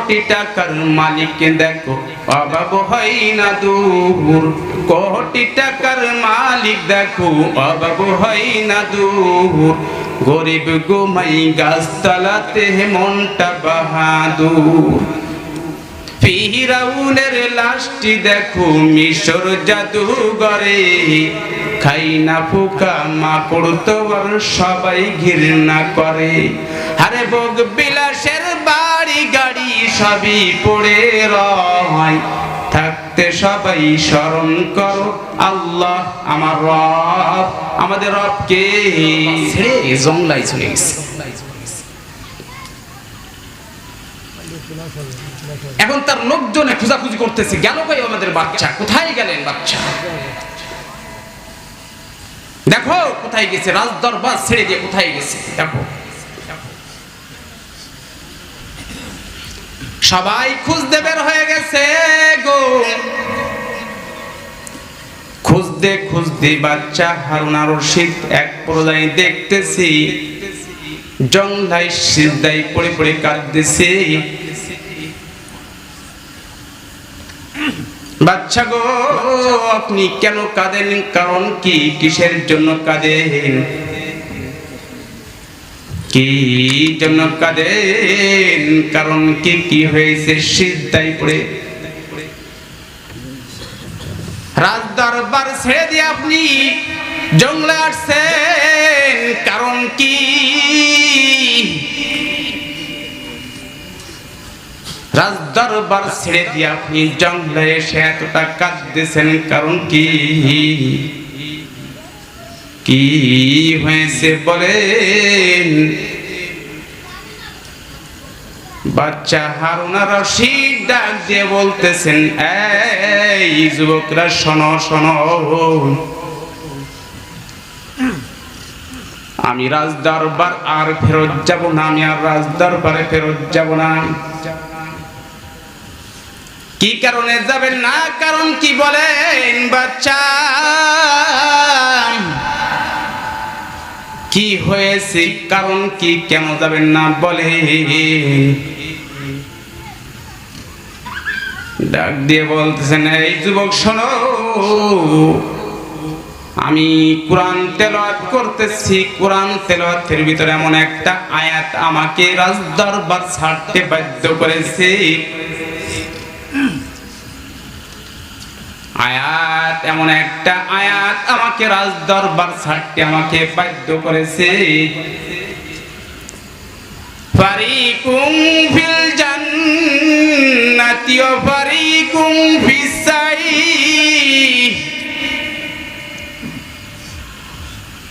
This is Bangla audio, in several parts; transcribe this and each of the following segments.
কোটি টাকার মালিক দেখো অভাব হয় না দূর, কোটি টাকার মালিক দেখো অভাব হয় না দূর, গরিব ঘুমাই গাছতলাতে মনটা বাহাদুর। ফিরাউনের লাশটি দেখো মিশর জাদুঘরে, খাই না পোকা মাকড় তোর সবাই ঘৃণা করে। আরে ভোগ বিলাসের বাড়ি গাড়ি সবই পড়ে রয়, থাকতে সবাই স্মরণ করো আল্লাহ আমার রব। আমাদের রবকে ছেড়ে জংলায় চলে গেছে। এখন তার লোকজনে খোঁজাখুঁজি করতেছে, গেল ভাই আমাদের বাচ্চা, কোথায় গেলেন বাচ্চা? দেখো কোথায় গেছে, রাজ দরবার ছেড়ে দিয়ে কোথায় গেছে দেখো। সবাই খুঁজতে বের হয়ে গেছে গো, খুঁজতে খুঁজতে বাচ্চা হারুন আর রশিদ এক পর্যায়ে দেখতেছি জংলায় সিজদায় পড়ে পড়ে কাঁদতেছে। বাচ্চা গো আপনি কেন কাঁদেন, কারণ কি, কিসের জন্য কাঁদেন, কি জন্য কাঁদেন, কারণ কি, কি হয়েছে? সিজদায় পড়ে রাজ দরবার ছেড়ে দিয়ে আপনি জঙ্গলে আসছেন, কারণ কি? রাজ দরবার ছেড়ে দিয়ে আপনি জঙ্গলে এসে এতটা কাঁদতেছেন, কারণ কি, কি হয়েছে বলেন? বাচ্চা হারুন আর রশিদ ডাক দিয়ে বলতেছেন, এই যুবকরা শোনো শোনো, আমি রাজ দরবার আর ফেরত যাব না, আমি আর রাজ দরবারে ফেরত যাব না। কি কারণে যাবেন না, কারণ কি বলেন বাচ্চা? কি হয়েছে, কারণ কি, কেন যাবেন না বলে? ডাক দিয়ে বলতেছেন, এই যুবক শোনো, আমি কোরআন তেলাওয়াত করতেছি, কোরআন তেলাওয়াতের ভিতরে এমন একটা আয়াত আমাকে রাজ দরবার ছাড়তে বাধ্য করেছে। আয়াত, এমন একটা আয়াত আমাকে রাজ দরবার ছাড়তে আমাকে বাধ্য করেছে। ফারিকুম ফিল জান্নাতি ওয়া ফারিকুম ফিস সাঈর।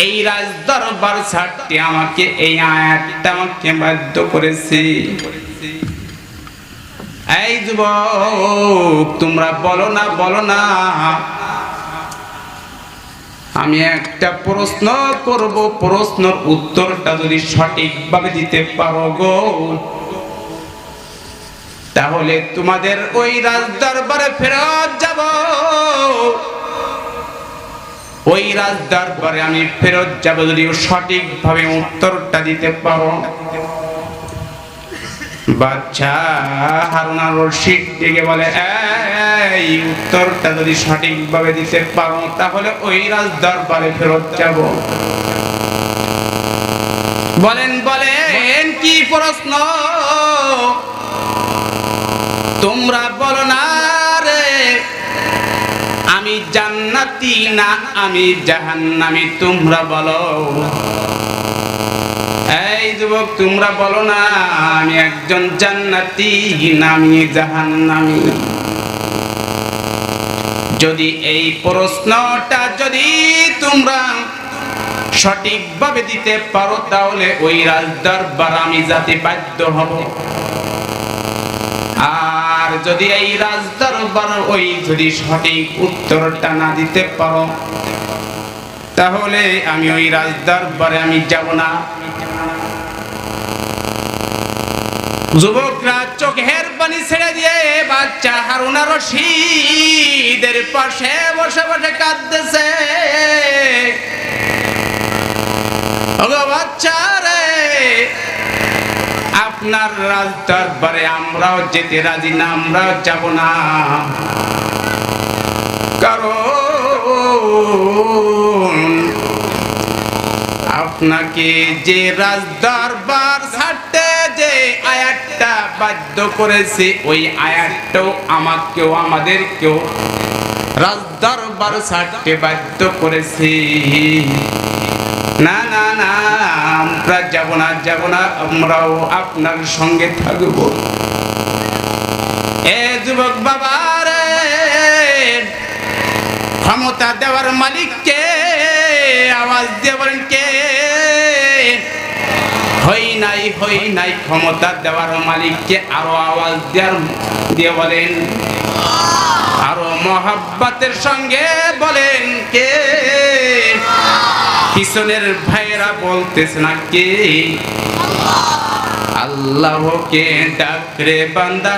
এই রাজ দরবার ছাড়তে আমাকে এই আয়াতটা আমাকে বাধ্য করেছে। এই যুবক তোমরা বলো না, বলো না, আমি একটা প্রশ্ন করব, প্রশ্নের উত্তরটা যদি সঠিকভাবে দিতে পারো গো, তাহলে তোমাদের ওই রাজ দরবারে ফেরত যাব, ওই রাজ দরবারে আমি ফেরত যাব যদি সঠিকভাবে উত্তরটা দিতে পারো। বাচ্চা হারুন আর রশিদ ডেকে বলে, এই উত্তরটা যদি সঠিকভাবে দিতে পারো তাহলে ওই রাজ দরবারে ফেরত যাব। বলেন বলেন কি প্রশ্ন? তোমরা বলো না রে, আমি জান্নাতি না আমি জাহান্নামী, তোমরা বলো। এই যুবক তোমরা বলো না, আমি একজন জান্নাতি না আমি জাহান্নামী। যদি এই প্রশ্নটা যদি তোমরা সঠিকভাবে দিতে পারো তাহলে ওই রাজ দরবার আমি যেতে বাধ্য হব। আর যদি এই রাজ দরবার ওই যদি সঠিক উত্তরটা না দিতে পারো তাহলে আমি ওই রাজ দরবারে আমি যাব না। যুবকরা চোখের পানি ছেড়ে দিয়ে বাচ্চা হারুন আর রশিদের পাশে বসে বসে কাঁদতেছে। ওগো বাচ্চা রে, আপনার রাজ দরবারে আমরাও যেতে রাজি না, আমরাও যাব না। কারণ আপনাকে যে রাজ দরবার ছাড়তে যে আয়াতটা বাধ্য করেছে, ওই আয়াতটাও আমাকেও আমাদেরকেও রাজ দরবার ছাড়তে বাধ্য করেছে। না না না, আমরা যাব না, যাব না, আমরাও আপনার সঙ্গে থাকব। এ যুবক বাবা রে, ক্ষমতা দেওয়ার মালিককে আওয়াজ দিয়ে বলেন কে? হই নাই ক্ষমতা দেওয়ার মালিককে আরো আওয়াজ দিয়ে বলেন, আরো মহব্বতের সঙ্গে বলেন কে? পিছনের ভাইরা বলতেছে না কে? আল্লাহকে ডাক রে বান্দা,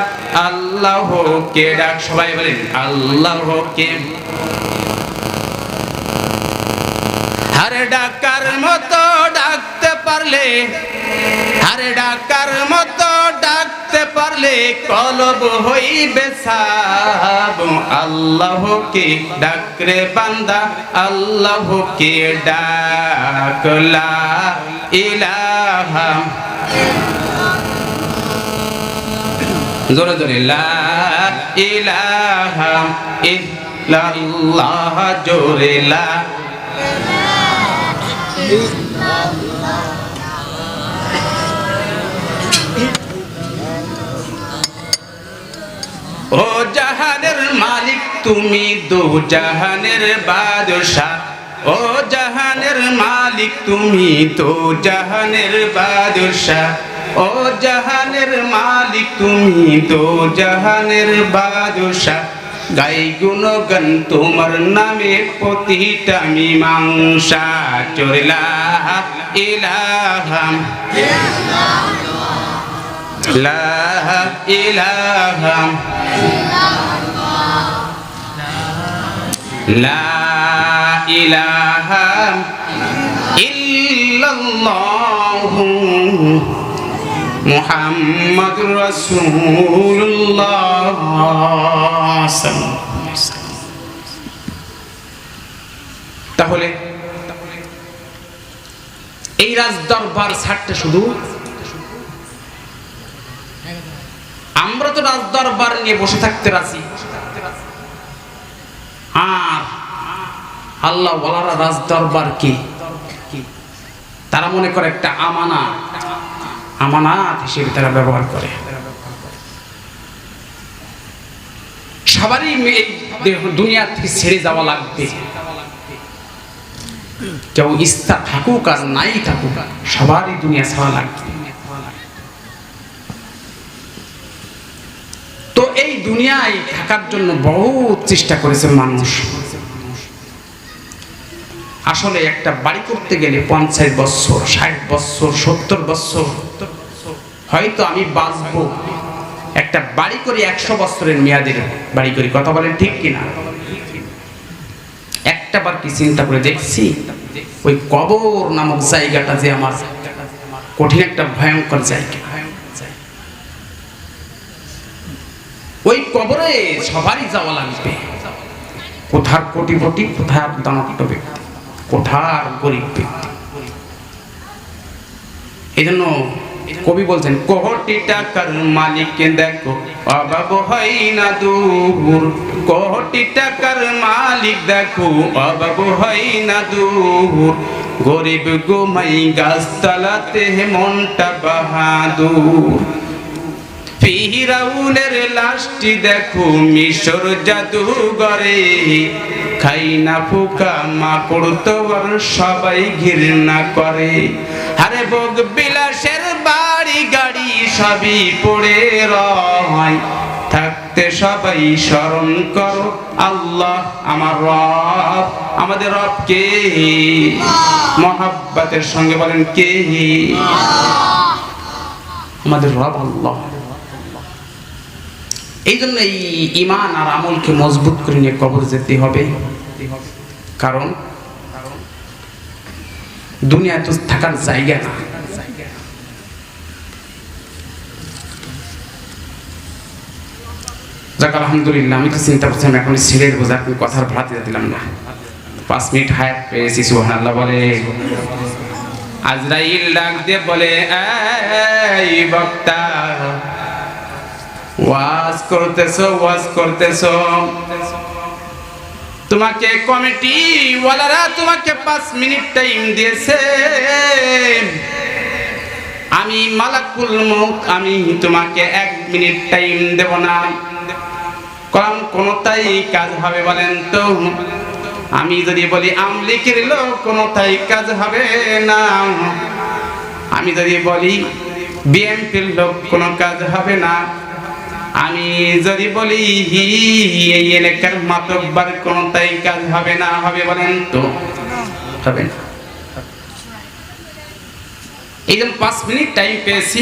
আল্লাহকে ডাক। সবাই বলেন আল্লাহকে। আরে ডাকার মতো ডাকতে পারলে, আরে ডাকার মতো ডাকতে পারলে কলব হইবে সাব। আল্লাহকে ডাক রে বান্দা, আল্লাহকে ডাক। লা ইলাহা, জোরে জোরে, লা ইলাহা ইল্লাল্লাহ, জোরে লা। ও জাহানের মালিক তুমি, দু জাহানের বাদশাহ। ও জাহানের মালিক তুমি, দু জাহানের বাদশাহ। ও জাহানের মালিক তুমি, দু জাহানের বাদশাহ। গাই গুণগান তোমার নামে প্রতিটা মীমাংসা। চোরলা ইলাহা, লা ইলাহা, লা ইলাহা ইল্লাল্লাহু মুহাম্মাদুর রাসূলুল্লাহ। তাহলে এই রাজ দরবার ছাড়তে শুধু আমরা তো রাজ দরবার নিয়ে বসে থাকতে রাজি, আর আল্লাহ ওয়ালারা রাজ দরবার কি তারা মনে করে একটা আমানাত হিসেবে তারা ব্যবহার করে। সবারই দুনিয়া থেকে ছেড়ে যাওয়া লাগবে, কেউ ইচ্ছা থাকুক আর নাই থাকুক, সবারই দুনিয়া ছাড়া লাগবে। তো এই দুনিয়ায় থাকার জন্য বহুত চেষ্টা করেছে মানুষ। আসলে একটা বাড়ি করতে গেলে 50 বছর, 60 বছর, 70 বছর হয়তো আমি বাঁচবো। একটা বাড়ি করি 100 বছরের মেয়াদের বাড়ি করি, কথা বলেন ঠিক কিনা? একটা বার কি চিন্তা করে দেখছি ওই কবর নামক জায়গাটা যে আমার কঠিন একটা ভয়ঙ্কর জায়গা। ওই কবরে সবারই যাওয়া লাগবে, কোথার কোটিপতি, কোথার দানট্য ব্যক্তি, কোঠার গরিব ব্যক্তি। এই জন্য কবি বলছেন, কোটি টাকার মালিক দেখো অভাব হয় না দূর। কোটি টাকার মালিক দেখো অভাব হয় না দূর। গরিব ঘুমাই গাছতলাতে মনটা বাহাদুর। ফিরাউনের লাশটি দেখো মিশর জাদুঘরে। খাই না ফুকা মাকড় তো আর সবাই ঘৃণা করে। আরে ভোগ বিলাসের বাড়ি গাড়ি সবই পড়ে রয়। থাকতে সবাই স্মরণ করো আল্লাহ আমার রব। আমাদের রব কে? মহব্বতের সঙ্গে বলেন কে? আমাদের রব আল্লাহ। এই জন্য এই ঈমান আর আমলকে মজবুত করে নিয়ে কবর যেতে হবে। কারণ দুনিয়া তো থাকার জায়গা না। যাক আলহামদুলিল্লাহ, আমি তো চিন্তা করছিলাম এখন সিলের বোঝা কথার ভাড়া দিতে দিলাম না। 5 মিনিট হায়াত পেয়েছি, সুবহানাল্লাহ বলে। আজরাইল ডাক দিয়ে বলে, এই বক্তা, ওয়াজ করতেছো, তোমাকে কমিটি ওয়ালারা তোমাকে 5 মিনিট টাইম দিয়েছে, আমি মালাকুল মউত, আমি তোমাকে 1 মিনিট টাইম দেব না। কোনটাই কাজ হবে বলেন তো? আমি যদি বলি আমলিকের লোক, কোনটাই কাজ হবে না। আমি যদি বলি বিএনপির লোক, কোনো কাজ হবে না। আমি যদি বলি এই এলাকার মাতব্বর, কোনটাই কাজ হবে না। হবে বলেন তো? হবে না। এই জন্য 5 মিনিট টাইম পেয়েছি,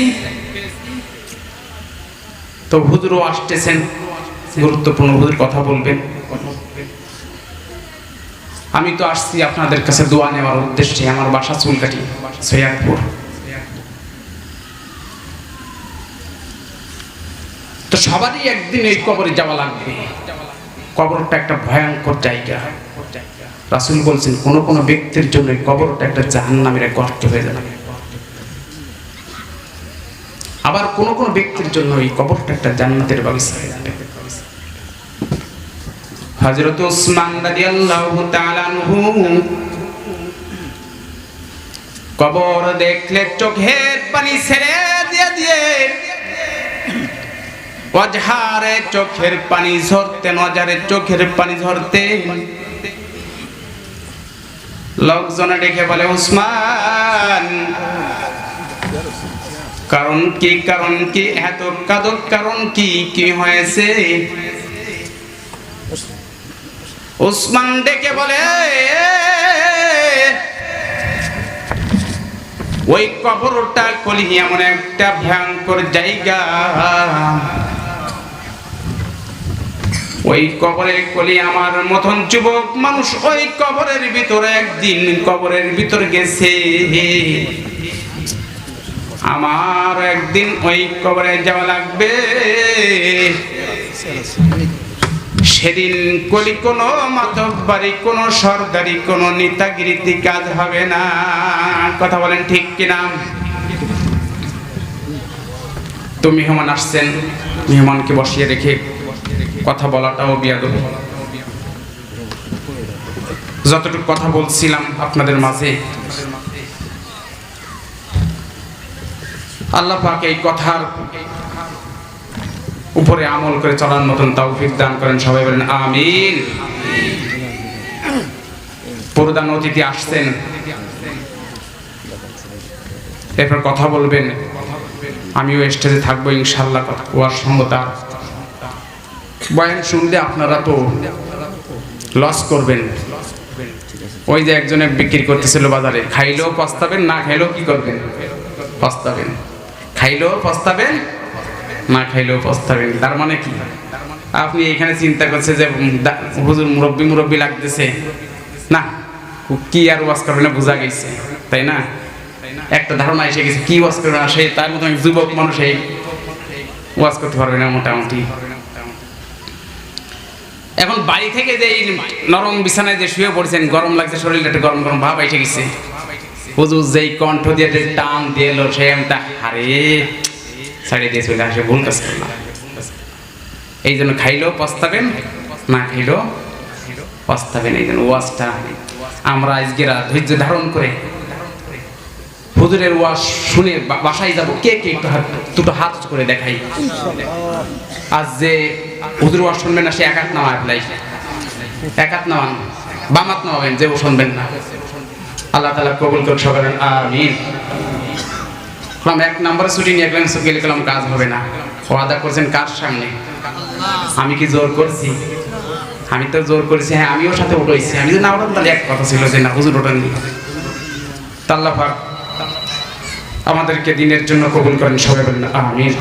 তো হুজুরও আসতেছেন, গুরুত্বপূর্ণ হুজুর কথা বলবেন। আমি তো আসছি আপনাদের কাছে দোয়া নেওয়ার উদ্দেশ্যে। আমার বাসা চুলকাটি, সৈয়দপুর। তো সবারই একদিন এই কবরে যাওয়া লাগবে। কবরটা একটা ভয়ঙ্কর জায়গা। রাসূল বলছেন কোন কোন ব্যক্তির জন্য এই কবরটা একটা জাহান্নামের গর্ত হয়ে যাবে, আবার কোন কোন ব্যক্তির জন্য এই কবরটা একটা জান্নাতের বাগিচা হয়ে যাবে। হযরত উসমান রাদিয়াল্লাহু তাআলা আনহু কবর দেখলে চোখের পানি ছেড়ে দিয়ে ওয়াজহারে চোখের পানি ঝরতেন, ওয়াজহারে চোখের পানি ঝরতেন। লোকজন ডেকে বলে, উসমান, কারণ কি এত কাঁদো, কারণ কি হয়েছে? উসমান ডেকে বলে, ওই কবরটা কলি এমন একটা ভয়ঙ্কর জায়গা, ওই কবরে কলি আমার মতন যুবক মানুষ ওই কবরের ভিতরে একদিন কবরের ভিতর গেছে, আমার একদিন ওই কবরে যাওয়া লাগবে। সেদিন কলি কোনো মাতব্বরি, কোনো সরদারি, কোনো নেতাগিরিতে কাজ হবে না। কথা বলেন ঠিক কিনা? তো মেহমান আসছেন, মেহমানকে বসিয়ে রেখে কথা বলাটাও বিয়াদবি। যতটুকু কথা বলছিলাম আপনাদের মাঝে, আল্লাহ পাক এই কথার উপরে আমল করে চলার মতন তৌফিক দান করেন। সবাই বলেন আমিন। প্রধান অতিথি আসছেন, এরপর কথা বলবেন, আমিও স্টেজে থাকবো ইনশাআল্লাহ। ওয়ার সঙ্গতা বয়ান শুনলে আপনারা তো লস করবেন। ওই যে একজনে বিক্রি করতেছিল বাজারে, খাইলেও পস্তাবেন, না খাইলেও কি করবেন? পস্তাবেন। খাইলেও পস্তাবেন, না খাইলেও পস্তাবেন। তার মানে কি? আপনি এখানে চিন্তা করছে যে হুজুর মুরব্বি লাগতেছে, না কি আর ওয়াজ করবে না, বোঝা গেছে, তাই না? একটা ধারণা এসে গেছে কি ওয়াজ করবে না, সে তার মতো যুবক মানুষ এই ওয়াজ করতে পারবে না মোটামুটি। এখন বাড়ি থেকে যে নরম বিছানায় যে শুয়ে পড়ছেন, গরম লাগছে, শরীরটা একটা গরম গরম ভাব এসে গেছে, হুজুর যেই কণ্ঠ দিয়ে টান দিয়ে এলো, সে হারে ছাড়িয়ে দিয়ে চলে আসে, ভুল কাজ করলাম। এই জন্য খাইলেও পস্তাবেন, না খাইলেও পস্তাবেন। এই জন্য ওয়াজটা আমরা আজকে ধৈর্য ধারণ করে হুজুরের ওয়াজ শুনে বাসায় যাব, কে কে একটু দুটো হাত করে দেখাই। আজ যে হুজুর ওয়াজ শুনবেন না, সে এক হাত নামা ফেলাই, এক হাত নামান, বাম হাত নামাবেন যে শুনবেন না। আল্লাহ তাআলা কবুল করুন, সবাই আমিন। এক নম্বরে ছুটি নিয়ে গেলাম, কাজ হবে না। ওয়াদা করছেন কার সামনে? আমি কি জোর করছি? আমি তো জোর করেছি, হ্যাঁ আমিও সাথে উঠেছি। আমি যদি না উঠতাম তাহলে এক কথা ছিল যে না হুজুর ওঠেননি। আল্লাহ পাক আমাদেরকে দিনের জন্য কবুল করেন, সবাই বলেন আমিন।